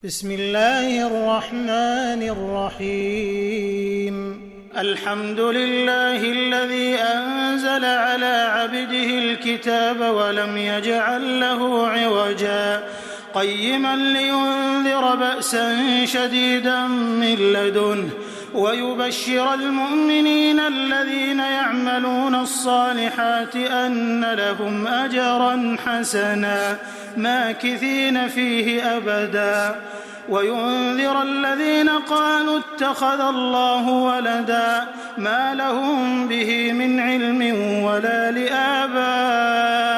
بسم الله الرحمن الرحيم. الحمد لله الذي أنزل على عبده الكتاب ولم يجعل له عوجا قيما لينذر بأسا شديدا من لدنه ويبشر المؤمنين الذين يعملون الصالحات أن لهم أجرا حسنا ماكثين فيه أبدا وينذر الذين قالوا اتخذ الله ولدا ما لهم به من علم ولا لآبائهم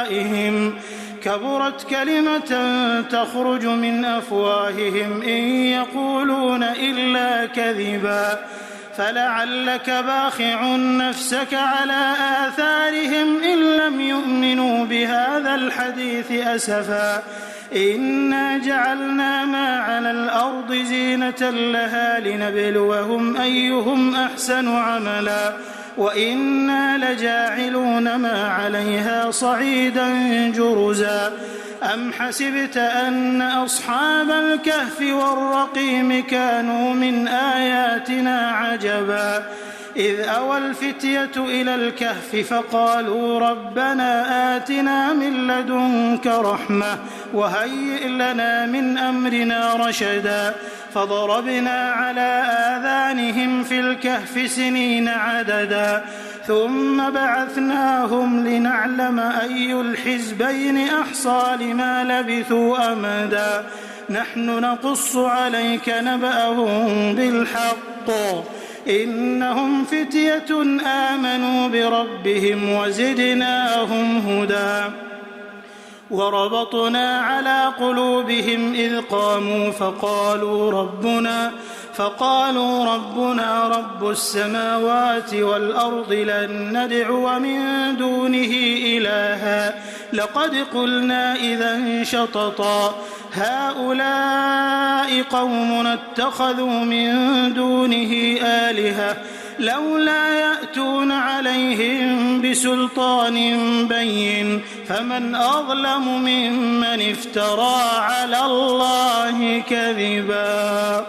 كبرت كلمة تخرج من أفواههم إن يقولون إلا كذبا فلعلك باخع نفسك على آثارهم إن لم يؤمنوا بهذا الحديث أسفا إنا جعلنا ما على الأرض زينة لها لنبلوهم أيهم أحسن عملا وإنا لجاعلون ما عليها صعيدا جرزا أم حسبت أن أصحاب الكهف والرقيم كانوا من آياتنا عجبا إذ أوى الفتية إلى الكهف فقالوا ربنا آتنا من لدنك رحمة وهيئ لنا من أمرنا رشدا فضربنا على آذانهم في الكهف سنين عددا ثم بعثناهم لنعلم أي الحزبين أحصى لما لبثوا أمدا نحن نقص عليك نبأهم بالحق إنهم فتية آمنوا بربهم وزدناهم هدى وربطنا على قلوبهم إذ قاموا فقالوا ربنا رب السماوات والأرض لن ندعو من دونه إلها لقد قلنا إذا شططا هؤلاء قومنا اتخذوا من دونه آلهة لولا يأتون عليهم بسلطان بين فمن أظلم ممن افترى على الله كذبا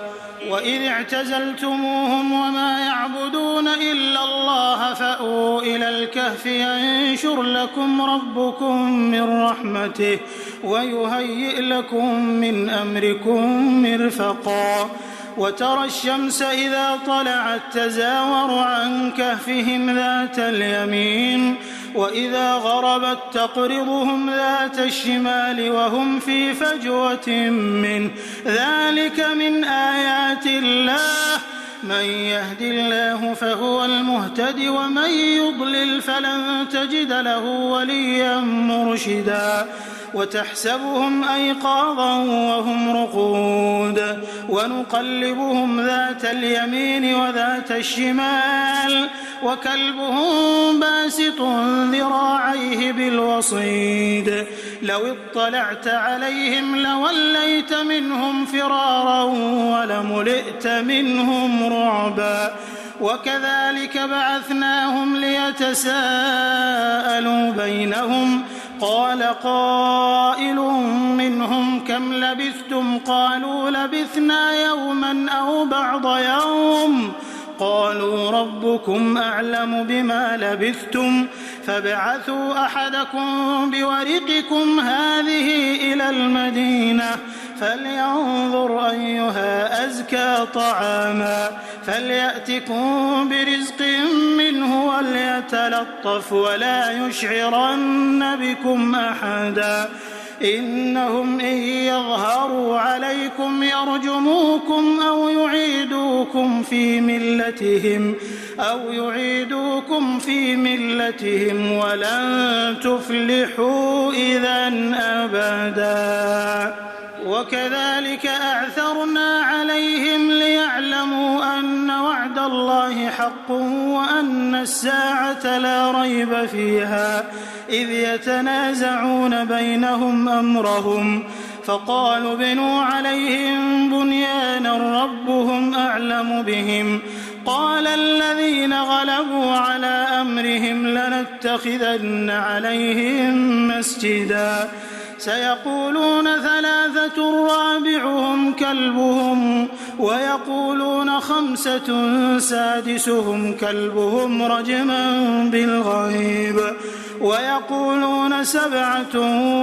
وإذ اعتزلتموهم وما يعبدون إلا الله فأووا إلى الكهف ينشر لكم ربكم من رحمته ويهيئ لكم من أمركم مرفقا وترى الشمس إذا طلعت تزاور عن كهفهم ذات اليمين وإذا غربت تقرضهم ذات الشمال وهم في فجوة منه ذلك من آيات الله من يهد الله فهو المهتد ومن يضلل فلن تجد له وليا مرشدا وتحسبهم أيقاظا وهم رقود ونقلبهم ذات اليمين وذات الشمال وكلبهم باسط ذراعيه بالوصيد لو اطلعت عليهم لوليت منهم فرارا ولملئت منهم رعبا وكذلك بعثناهم ليتساءلوا بينهم قال قائل منهم كم لبثتم قالوا لبثنا يوما أو بعض يوم قالوا ربكم أعلم بما لبثتم فابعثوا أحدكم بورقكم هذه إلى المدينة فلينظر أيها أزكى طعاما فليأتكم برزق منه وليتلطف ولا يشعرن بكم أحدا إنهم إن يظهروا عليكم يرجموكم أو يعيدوكم في ملتهم ولن تفلحوا إذا أبدا وكذلك أعثرنا عليهم ليعلموا أن وعد الله حق وأن الساعة لا ريب فيها إذ يتنازعون بينهم أمرهم فقالوا ابنوا عليهم بنيانا ربهم أعلم بهم قال الذين غلبوا على أمرهم لنتخذن عليهم مسجدا سيقولون 3 رابعهم كلبهم ويقولون 5 سادسهم كلبهم رجما بالغيب ويقولون 7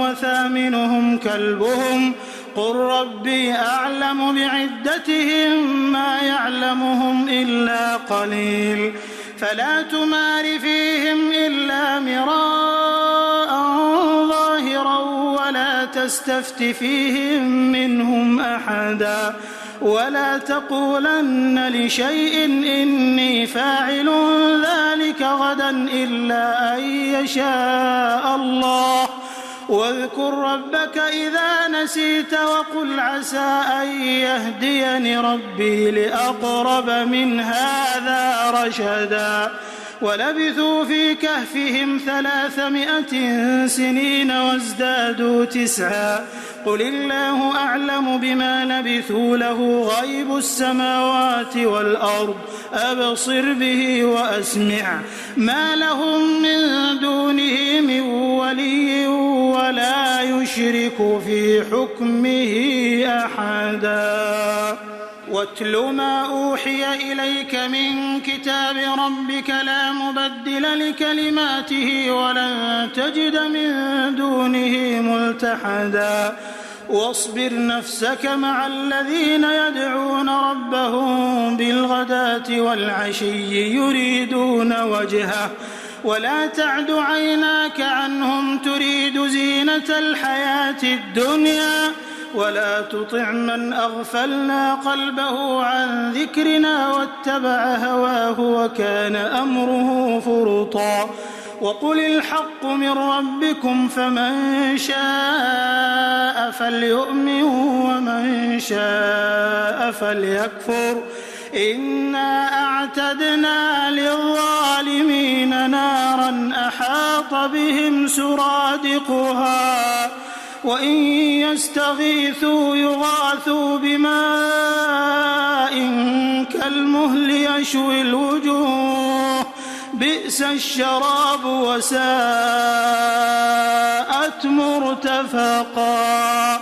وثامنهم كلبهم قل ربي أعلم بعدتهم ما يعلمهم إلا قليل فلا تمار فيهم إلا مراء ظاهرا ولا تستفت فيهم منهم أحدا ولا تقولن لشيء إني فاعل ذلك غدا إلا أن يشاء الله واذكر ربك إذا نسيت وقل عسى أن يهديني ربي لأقرب من هذا رشدا ولبثوا في كهفهم 300 سنين وازدادوا 9 قل الله أعلم بما لبثوا له غيب السماوات والأرض أبصر به وأسمع ما لهم من دونه من ولي ولا يشرك في حكمه أحدا واتل ما أوحي إليك من كتاب ربك لا مبدل لكلماته ولن تجد من دونه ملتحدا واصبر نفسك مع الذين يدعون ربهم بالغداة والعشي يريدون وجهه ولا تعد عيناك عنهم تريد زينة الحياة الدنيا ولا تطع من أغفلنا قلبه عن ذكرنا واتبع هواه وكان أمره فرطا وقل الحق من ربكم فمن شاء فليؤمن ومن شاء فليكفر إنا أعتدنا للظالمين نارا أحاط بهم سرادقها وإن يستغيثوا يغاثوا بماء كالمهل يشوي الوجوه بئس الشراب وساءت مرتفقا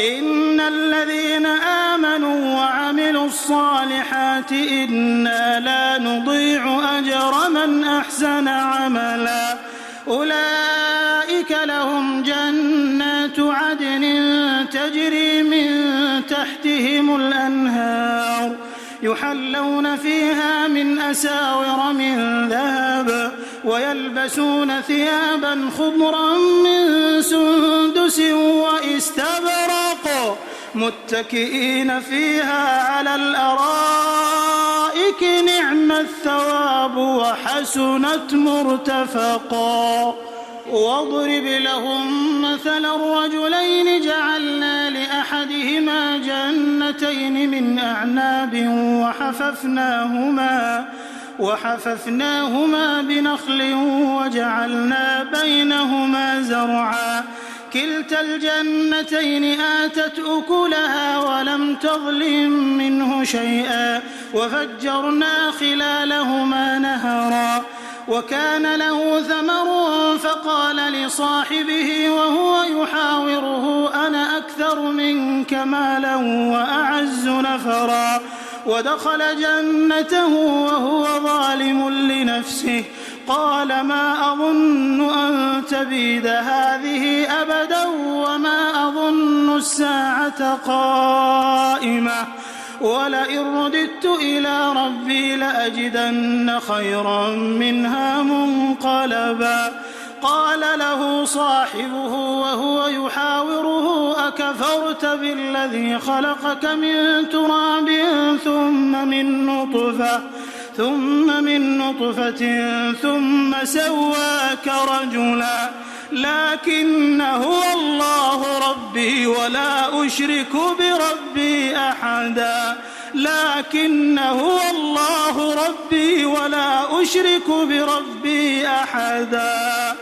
إن الذين آمنوا وعملوا الصالحات إنا لا نضيع أجر من أحسن عملا أولئك لهم جنات عدن تجري من تحتهم الأنهار يحلون فيها من أساور من ذهب ويلبسون ثيابا خضرا من سندس وإستبرق متكئين فيها على الأرائك نعم الثواب وحسنت مرتفقا واضرب لهم مثل الرجلين جعلنا لأحدهما جنتين من أعناب وحففناهما بنخل وجعلنا بينهما زرعا كلتا الجنتين آتت أكلها ولم تظلم منه شيئا وفجرنا خلالهما نهرا وكان له ثمر فقال لصاحبه وهو يحاوره أنا أكثر منك مالا وأعز نفرا ودخل جنته وهو ظالم لنفسه قال ما أظن أن تبيد هذه أبدا وما أظن الساعة قائمة ولئن رددت إلى ربي لأجدن خيرا منها منقلبا قال له صاحبه وهو يحاوره أكفرت بالذي خلقك من تراب ثم من نطفة ثم سواك رجلا لكن هو الله ربي ولا أشرك بربي أحدا لكن هو الله ربي ولا أشرك بربي أحدا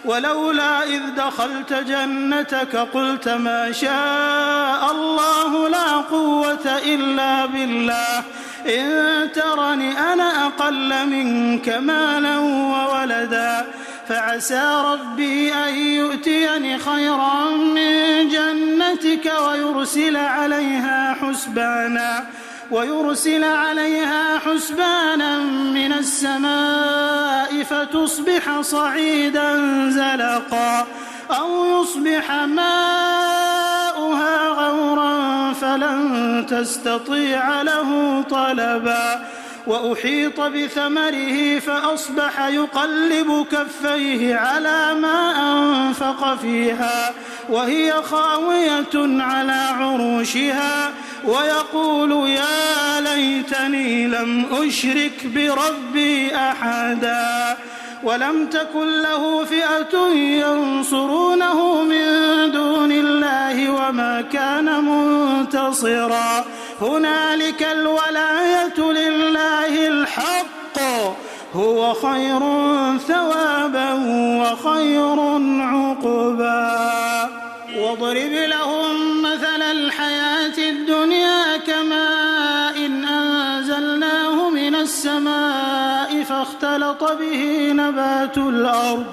ولولا إذ دخلت جنتك قلت ما شاء الله لا قوة إلا بالله إن ترني أنا أقل منك مالا وولدا فعسى ربي أن يؤتيني خيرا من جنتك ويرسل عليها حسبانا من السماء فتصبح صعيدا زلقا أو يصبح ماؤها غورا فلن تستطيع له طلبا وأحيط بثمره فأصبح يقلب كفيه على ما أنفق فيها وهي خاوية على عروشها ويقول يا ليتني لم أشرك بربي أحدا ولم تكن له فئة ينصرونه من دون الله وما كان منتصرا هنالك الولاية لله الحق هو خير ثوابا وخير عقبا واضرب لهم مثل الحياة الدنيا كماء أنزلناه من السماء فاختلط به نبات الأرض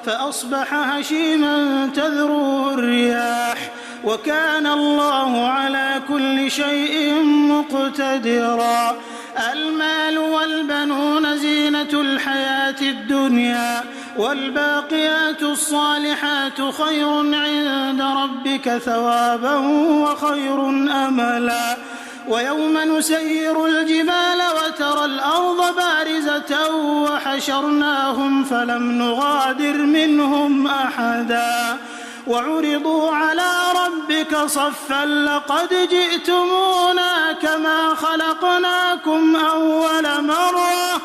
فأصبح هشيما تذروه الرياح وكان الله على كل شيء مقتدرا المال والبنون زينة الحياة الدنيا والباقيات الصالحات خير عند ربك ثوابا وخير أملا ويوم نسير الجبال وترى الأرض بارزة وحشرناهم فلم نغادر منهم أحدا وعرضوا على ربك صفا لقد جئتمونا كما خلقناكم أول مرة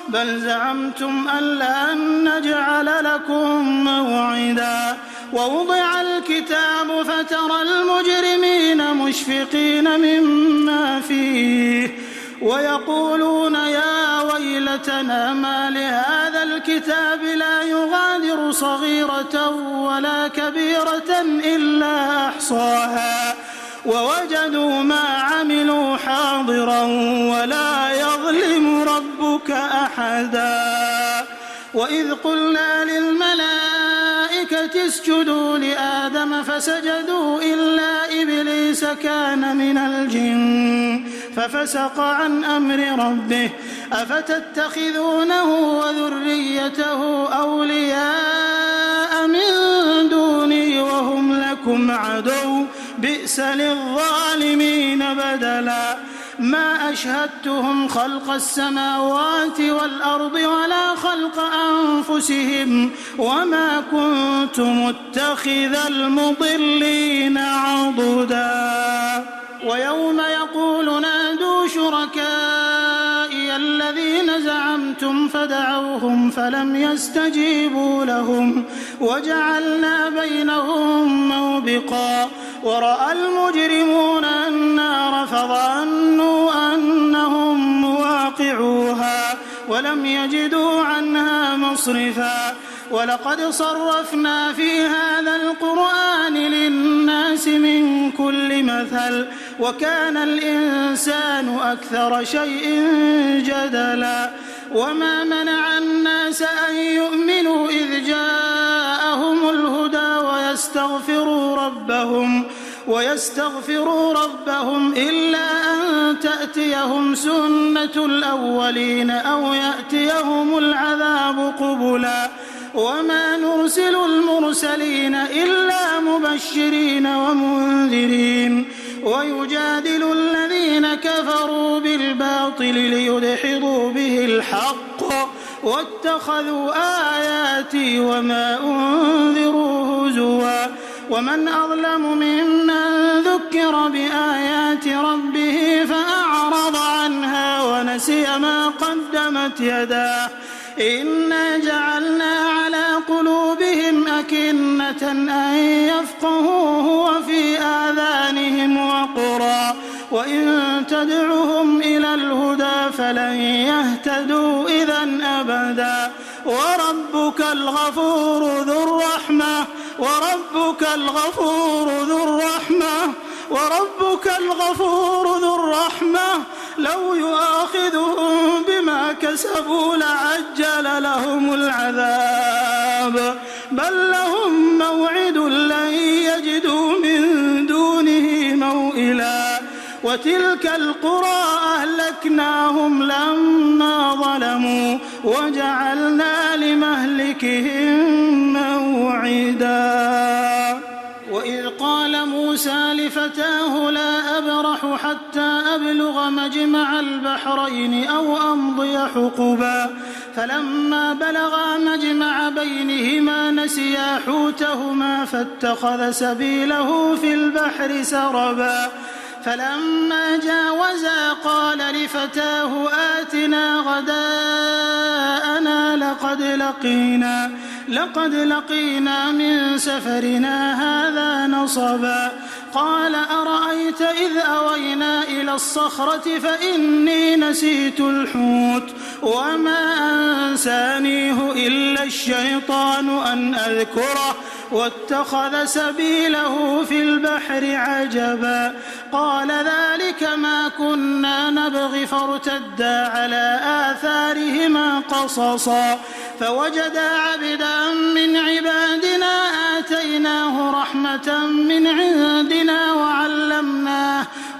بل زعمتم أن لن نجعل لكم موعدا ووضع الكتاب فترى المجرمين مشفقين مما فيه ويقولون يا ويلتنا ما لهذا الكتاب لا يغادر صغيرة ولا كبيرة إلا أحصاها ووجدوا ما عملوا حاضرا ولا يظلم ربك أحدا وإذ قلنا للملائكة اسجدوا لآدم فسجدوا إلا إبليس كان من الجن ففسق عن أمر ربه أفتتخذونه وذريته أولياء من دوني وهم لكم عدو بئس للظالمين بدلا ما أشهدتهم خلق السماوات والأرض ولا خلق أنفسهم وما كنت متخذ المضلين عضدا ويوم يقول نادوا شركائي الذين زعمتم فدعوهم فلم يستجيبوا لهم وجعلنا بينهم موبقا ورأى المجرمون النار فظنوا أنهم مواقعوها ولم يجدوا عنها مصرفا ولقد صرفنا في هذا القرآن للناس من كل مثل وكان الإنسان أكثر شيء جدلا وما منع الناس أن يؤمنوا إذ جاءهم الهدى ويستغفروا ربهم إلا أن تأتيهم سنة الأولين أو يأتيهم العذاب قبلا وما نرسل المرسلين إلا مبشرين ومنذرين ويجادل الذين كفروا بالباطل ليدحضوا به الحق واتخذوا آياتي وما أنذروا هزوا ومن أظلم ممن ذكر بآيات ربه فأعرض عنها ونسي ما قدمت يداه إنا جعلنا على قلوبهم أكنة أن يفقهوه وفي آذانهم وقرا وإن تدعهم إلى الهدى فلن يهتدوا إذا أبدا وربك الغفور ذو الرحمة لو يؤاخذهم بما كسبوا لعجل لهم العذاب حساب بل لهم موعد لن يجدوا من دونه موئلا وتلك القرى أهلكناهم لما ظلموا وجعلنا لمهلكهم موعدا وإذ قال موسى لفتاه لا أبرح حتى أبلغ مجمع البحرين أو أمضي حقبا فلما بلغا مجمع بينهما نسيا حوتهما فاتخذ سبيله في البحر سربا فلما جاوزا قال لفتاه آتنا غداءنا لقد لقينا من سفرنا هذا نصبا قال أرأيت إذ أوينا إلى الصخرة فإني نسيت الحوت وما أنسانيه إلا الشيطان أن أذكره واتخذ سبيله في البحر عجبا قال ذلك ما كنا نبغي فارتدا على آثارهما قصصا فوجدا عبدا من عبادنا آتيناه رحمة من عندنا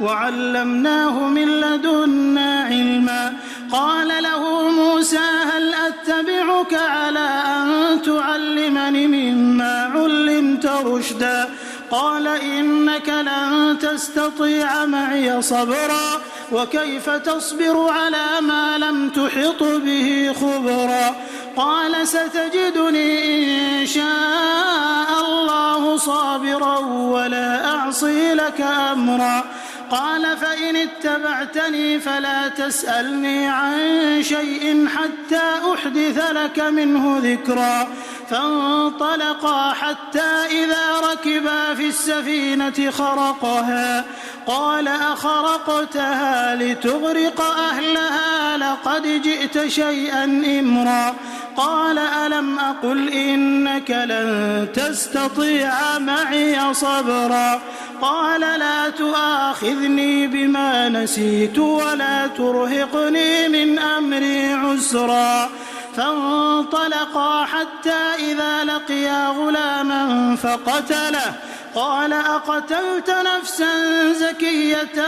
وعلمناه من لدنا علما قال له موسى هل أتبعك على أن تعلمني مما علمت رشدا قال إنك لن تستطيع معي صبرا وكيف تصبر على ما لم تحط به خبرا قال ستجدني إن شاء الله صابرا ولا أعصي لك أمرا قال فإن اتبعتني فلا تسألني عن شيء حتى أحدث لك منه ذكرا فانطلقا حتى إذا ركبا في السفينة خرقها قال أخرقتها لتغرق أهلها لقد جئت شيئا إمرا قال ألم أقل إنك لن تستطيع معي صبرا قال لا تؤاخذني بما نسيت ولا ترهقني من أمري عسرا فانطلقا حتى إذا لقيا غلاما فقتله قال أقتلت نفسا زكية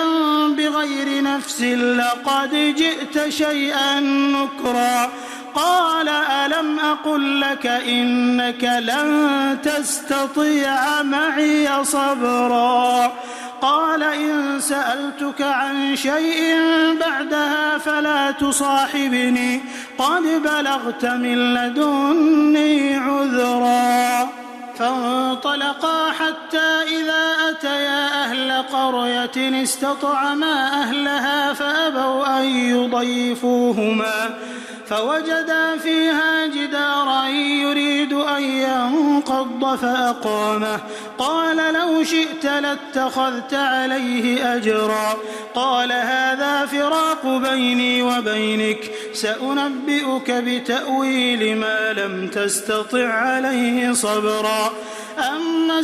بغير نفس لقد جئت شيئا نكرا قال ألم أقل لك إنك لن تستطيع معي صبرا قال إن سألتك عن شيء بعدها فلا تصاحبني قد بلغت من لدني عذرا فانطلقا حتى إذا أتيا أهل قرية استطعما أهلها فأبوا أن يضيفوهما فوجدا فيها جدارا يريد أن ينقض فأقامه قال لو شئت لاتخذت عليه أجرا قال هذا فراق بيني وبينك سأنبئك بتأويل ما لم تستطع عليه صبرا أما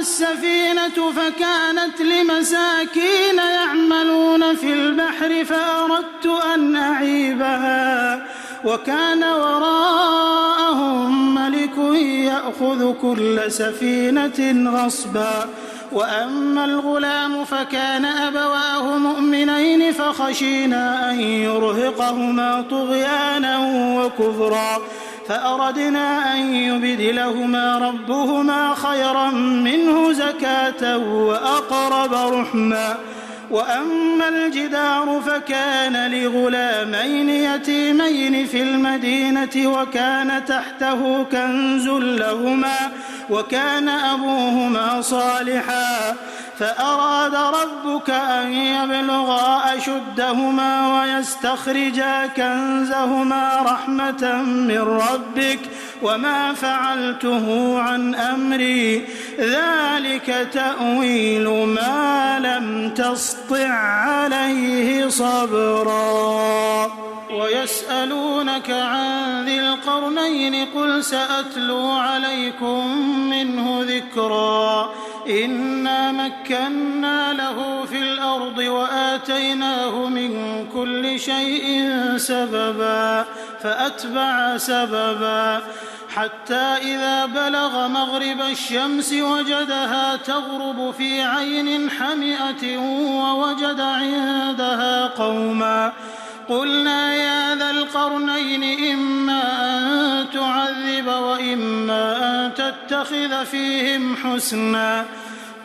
السفينة فكانت لمساكين يعملون في البحر فأردت أن أعيبها وكان وراءهم ملك يأخذ كل سفينة غصبا وأما الغلام فكان أبواه مؤمنين فخشينا أن يرهقهما طغيانا وكفرا فأردنا أن يبدلهما ربهما خيرا منه زكاة وأقرب رحما وأما الجدار فكان لغلامين يتيمين في المدينة وكان تحته كنز لهما وكان أبوهما صالحا فأراد ربك أن يبلغا أشدهما ويستخرجا كنزهما رحمة من ربك وما فعلته عن أمري ذلك تأويل ما لم تسطع عليه صبرا ويسألونك عن ذي القرنين قل سأتلو عليكم منه ذكرا إنا مكنا له في الأرض وآتيناه من كل شيء سببا فأتبع سببا حتى إذا بلغ مغرب الشمس وجدها تغرب في عين حمئة ووجد عندها قوما قلنا يا ذا القرنين إما أن تعذب وإما أن تتخذ فيهم حسنا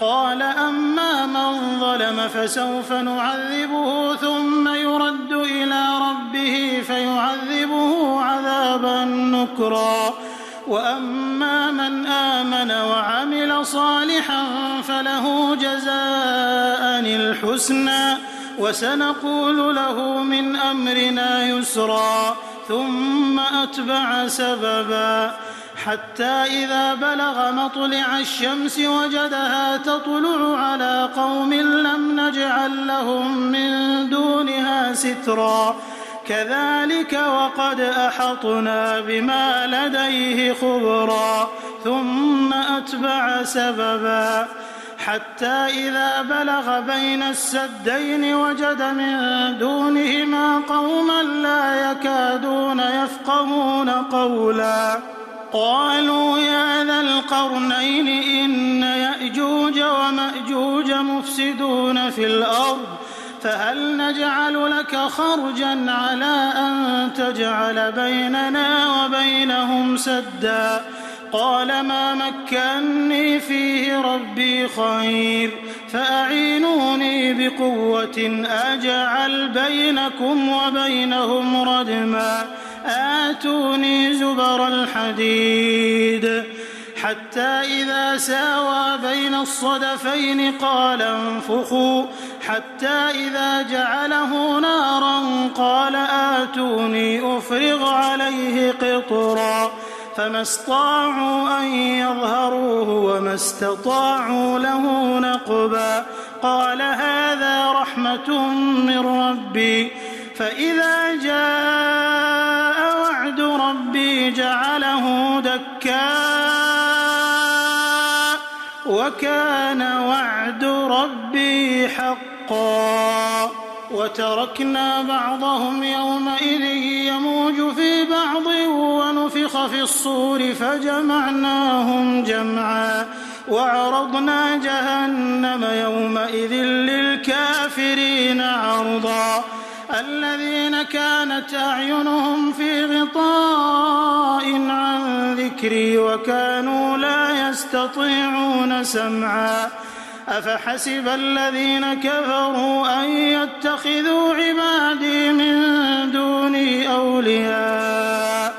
قال أما من ظلم فسوف نعذبه ثم يرد إلى ربه فيعذبه عذابا نكرا وأما من آمن وعمل صالحا فله جزاء الحسنى وسنقول له من أمرنا يسرا ثم أتبع سببا حتى إذا بلغ مطلع الشمس وجدها تطلع على قوم لم نجعل لهم من دونها سترا كذلك وقد أحطنا بما لديه خبرا ثم أتبع سببا حتى إذا بلغ بين السدين وجد من دونهما قوما لا يكادون يفقهون قولا قالوا يا ذا القرنين إن يأجوج ومأجوج مفسدون في الأرض فهل نجعل لك خرجا على أن تجعل بيننا وبينهم سدا قال ما مكني فيه ربي خير فأعينوني بقوة أجعل بينكم وبينهم ردما آتوني زبر الحديد حتى إذا ساوى بين الصدفين قال انفخوا حتى إذا جعله نارا قال آتوني أفرغ عليه قطرا فما استطاعوا أن يظهروه وما استطاعوا له نقبا قال هذا رحمة من ربي فإذا جاء وعد ربي جعله دكاء وكان وعد ربي حقا وتركنا بعضهم يومئذ يموج في بعض ونفخ في الصور فجمعناهم جمعا وعرضنا جهنم يومئذ للكافرين عرضا الذين كانت أعينهم في غطاء عن ذكري وكانوا لا يستطيعون سمعا أفحسب الذين كفروا أن يتخذوا عبادي من دوني أولياء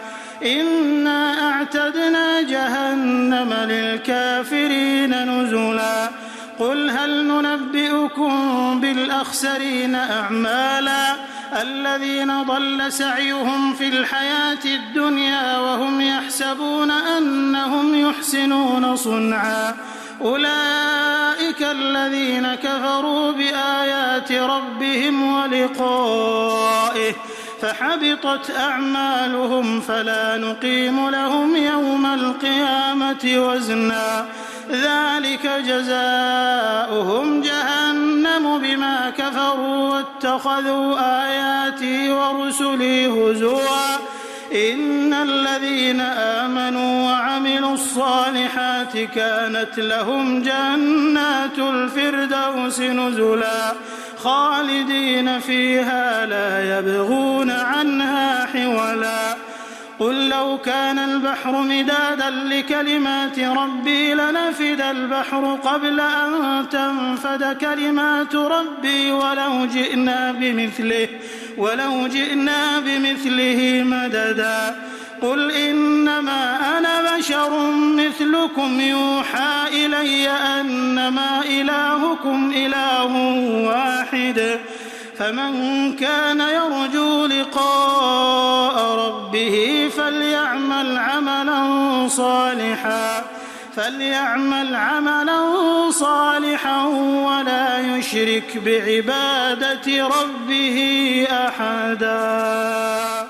إنا أعتدنا جهنم للكافرين نزلا قل هل ننبئكم بالأخسرين أعمالا الذين ضل سعيهم في الحياة الدنيا وهم يحسبون أنهم يحسنون صنعا أولئك الذين كفروا بآيات ربهم ولقائه فحبطت أعمالهم فلا نقيم لهم يوم القيامة وزنا ذلك جزاؤهم جهنم بما كفروا واتخذوا آياتي ورسلي هزوا إن الذين آمنوا وعملوا الصالحات كانت لهم جنات الفردوس نزلا خالدين فيها لا يبغون عنها حولا قل لو كان البحر مدادا لكلمات ربي لنفد البحر قبل أن تنفد كلمات ربي ولو جئنا بمثله مددا قل إنما أنا بشر مثلكم يوحى إلي أنما إلهكم إله واحد فمن كان يرجو لقاء ربه فليعمل عملا صالحا ولا يشرك بعبادة ربه أحدا.